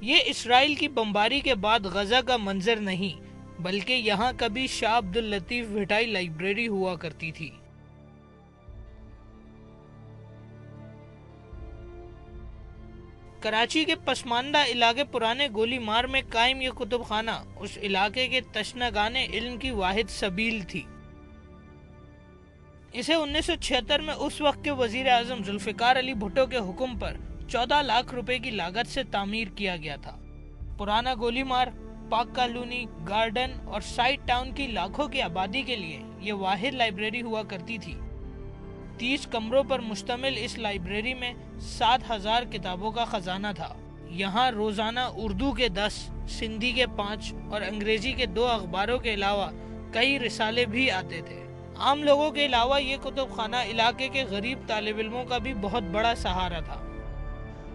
یہ اسرائیل کی بمباری کے بعد غزہ کا منظر نہیں، بلکہ یہاں کبھی شاہ عبداللطیف بھٹائی لائبریری ہوا کرتی تھی۔ کراچی کے پسماندہ علاقے پرانے گولی مار میں قائم یہ کتب خانہ اس علاقے کے تشنگان علم کی واحد سبیل تھی۔ اسے 1976 میں اس وقت کے وزیر اعظم ذوالفقار علی بھٹو کے حکم پر 14 لاکھ روپے کی لاگت سے تعمیر کیا گیا تھا۔ پرانا گولی مار، پاک کالونی، گارڈن اور سائٹ ٹاؤن کی لاکھوں کی آبادی کے لیے یہ واحد لائبریری ہوا کرتی تھی۔ 30 کمروں پر مشتمل اس لائبریری میں 7,000 کتابوں کا خزانہ تھا۔ یہاں روزانہ اردو کے 10، سندھی کے 5 اور انگریزی کے 2 اخباروں کے علاوہ کئی رسالے بھی آتے تھے۔ عام لوگوں کے علاوہ یہ کتب خانہ علاقے کے غریب طالب علموں کا بھی بہت بڑا سہارا تھا۔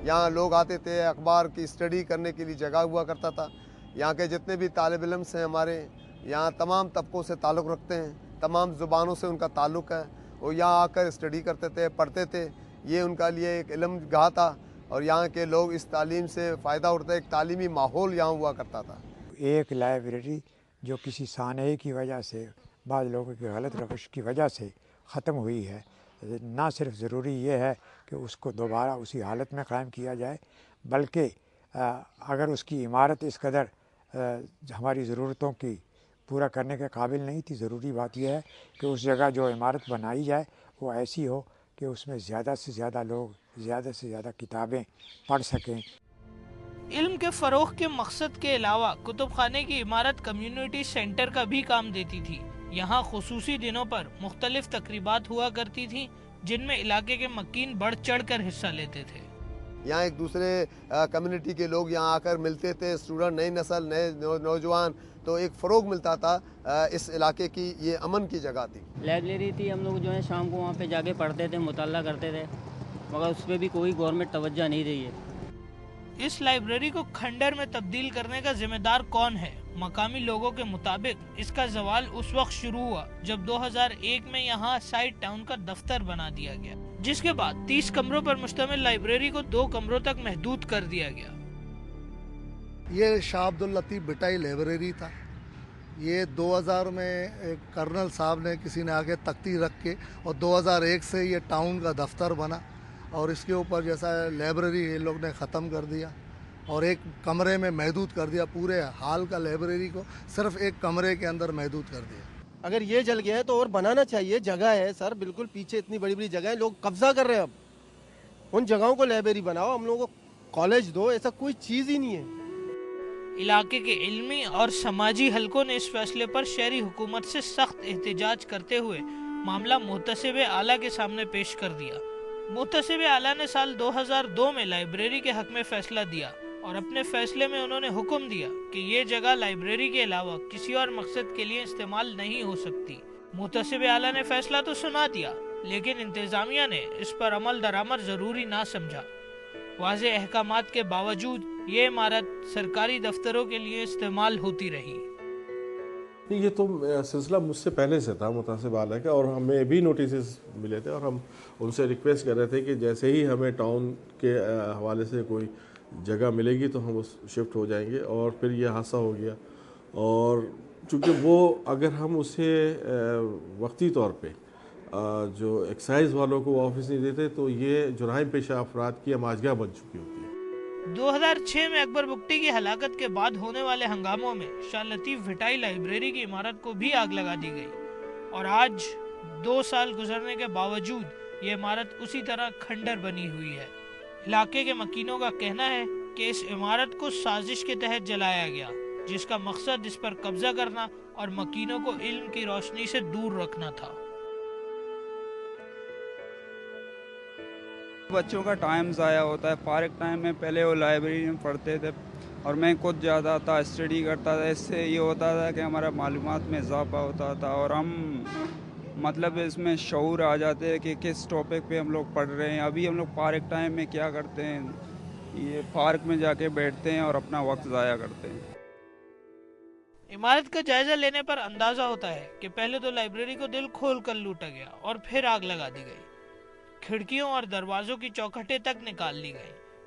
یہاں لوگ آتے تھے، اخبار کی اسٹڈی کرنے کے لیے جگہ ہوا کرتا تھا۔ یہاں کے جتنے بھی طالب علم ہیں ہمارے، یہاں تمام طبقوں سے تعلق رکھتے ہیں، تمام زبانوں سے ان کا تعلق ہے، وہ یہاں آ کر اسٹڈی کرتے تھے، پڑھتے تھے۔ یہ ان کا لیے ایک علم گاہ تھا اور یہاں کے لوگ اس تعلیم سے فائدہ اٹھتے، ایک تعلیمی ماحول یہاں ہوا کرتا تھا۔ ایک لائبریری جو کسی سانحے کی وجہ سے، بعض لوگوں کی غلط روش کی وجہ سے ختم ہوئی ہے، نہ صرف ضروری یہ ہے کہ اس کو دوبارہ اسی حالت میں قائم کیا جائے، بلکہ اگر اس کی عمارت اس قدر ہماری ضرورتوں کی پورا کرنے کے قابل نہیں تھی، ضروری بات یہ ہے کہ اس جگہ جو عمارت بنائی جائے وہ ایسی ہو کہ اس میں زیادہ سے زیادہ لوگ زیادہ سے زیادہ کتابیں پڑھ سکیں۔ علم کے فروغ کے مقصد کے علاوہ کتب خانے کی عمارت کمیونٹی سینٹر کا بھی کام دیتی تھی۔ یہاں خصوصی دنوں پر مختلف تقریبات ہوا کرتی تھیں جن میں علاقے کے مکین بڑھ چڑھ کر حصہ لیتے تھے۔ یہاں ایک دوسرے کمیونٹی کے لوگ یہاں آ کر ملتے تھے، اسٹوڈنٹ، نئی نسل، نئے نوجوان، تو ایک فروغ ملتا تھا۔ اس علاقے کی یہ امن کی جگہ تھی۔ لائبریری تھی، ہم لوگ جو ہے شام کو وہاں پہ جا کے پڑھتے تھے، مطالعہ کرتے تھے، مگر اس پہ بھی کوئی گورنمنٹ توجہ نہیں رہی ہے۔ اس لائبریری کو کھنڈر میں تبدیل کرنے کا ذمہ دار کون ہے؟ مقامی لوگوں کے مطابق اس کا زوال اس وقت شروع ہوا جب 2001 میں یہاں سائٹ ٹاؤن کا دفتر بنا دیا گیا، جس کے بعد 30 کمروں پر مشتمل لائبریری کو 2 کمروں تک محدود کر دیا گیا۔ یہ شاہ عبداللطیف بھٹائی لائبریری تھا۔ یہ 2000 میں ایک کرنل صاحب نے کسی نے آگے تختی رکھ کے، اور 2001 سے یہ ٹاؤن کا دفتر بنا، اور اس کے اوپر جیسا لائبریری یہ لوگ نے ختم کر دیا اور ایک کمرے میں محدود کر دیا، پورے ہال کا لائبریری کو صرف ایک کمرے کے اندر محدود کر دیا۔ اگر یہ جل گیا ہے تو اور بنانا چاہیے، جگہ ہے سر، بالکل پیچھے اتنی بڑی بڑی جگہ ہے، لوگ قبضہ کر رہے ہیں۔ اب ان جگہوں کو لائبریری بناؤ، ہم لوگوں کو کالج دو، ایسا کوئی چیز ہی نہیں ہے۔ علاقے کے علمی اور سماجی حلقوں نے اس فیصلے پر شہری حکومت سے سخت احتجاج کرتے ہوئے معاملہ محتسب اعلیٰ کے سامنے پیش کر دیا۔ محتسب اعلیٰ نے سال 2002 میں لائبریری کے حق میں فیصلہ دیا اور اپنے فیصلے میں انہوں نے حکم دیا کہ یہ جگہ لائبریری کے علاوہ کسی اور مقصد کے لیے استعمال نہیں ہو سکتی۔ محتسب اعلیٰ نے فیصلہ تو سنا دیا، لیکن انتظامیہ نے اس پر عمل درآمد ضروری نہ سمجھا۔ واضح احکامات کے باوجود یہ عمارت سرکاری دفتروں کے لیے استعمال ہوتی رہی۔ یہ تو سلسلہ مجھ سے پہلے سے تھا محتسب اعلیٰ کا، اور ہمیں بھی نوٹسز ملے تھے اور ہم ان سے ریکویسٹ کر رہے تھے کہ جیسے ہی ہمیں ٹاؤن کے حوالے سے کوئی جگہ ملے گی تو ہم اس شفٹ ہو جائیں گے، اور پھر یہ حادثہ ہو گیا۔ اور چونکہ وہ اگر ہم اسے وقتی طور پہ جو ایکسائز والوں کو آفس نہیں دیتے تو یہ جرائم پیشہ افراد کی ہماجگاہ بن چکی ہوتی ہے۔ 2006 میں اکبر بگٹی کی ہلاکت کے بعد ہونے والے ہنگاموں میں شاہ لطیف بھٹائی لائبریری کی عمارت کو بھی آگ لگا دی گئی، اور آج 2 سال گزرنے کے باوجود یہ عمارت اسی طرح کھنڈر بنی ہوئی ہے۔ علاقے کے مکینوں کا کہنا ہے کہ اس عمارت کو سازش کے تحت جلایا گیا، جس کا مقصد اس پر قبضہ کرنا اور مکینوں کو علم کی روشنی سے دور رکھنا تھا۔ بچوں کا ٹائم ضائع ہوتا ہے، فارغ ٹائم میں پہلے وہ لائبریری میں پڑھتے تھے اور میں خود جاتا تھا، اسٹڈی کرتا تھا۔ اس سے یہ ہوتا تھا کہ ہمارا معلومات میں اضافہ ہوتا تھا اور ہم مطلب اس میں شعور آ جاتے ہیں کہ کس ٹاپک پہ ہم لوگ پڑھ رہے ہیں۔ ابھی ہم لوگ فارغ ٹائم میں کیا کرتے ہیں، یہ پارک میں جا کے بیٹھتے ہیں اور اپنا وقت ضائع کرتے ہیں۔ عمارت کا جائزہ لینے پر اندازہ ہوتا ہے کہ پہلے تو لائبریری کو دل کھول کر لوٹا گیا اور پھر آگ لگا دی گئی۔ کھڑکیوں اور دروازوں کی چوکھٹیں تک نکال لی گئی،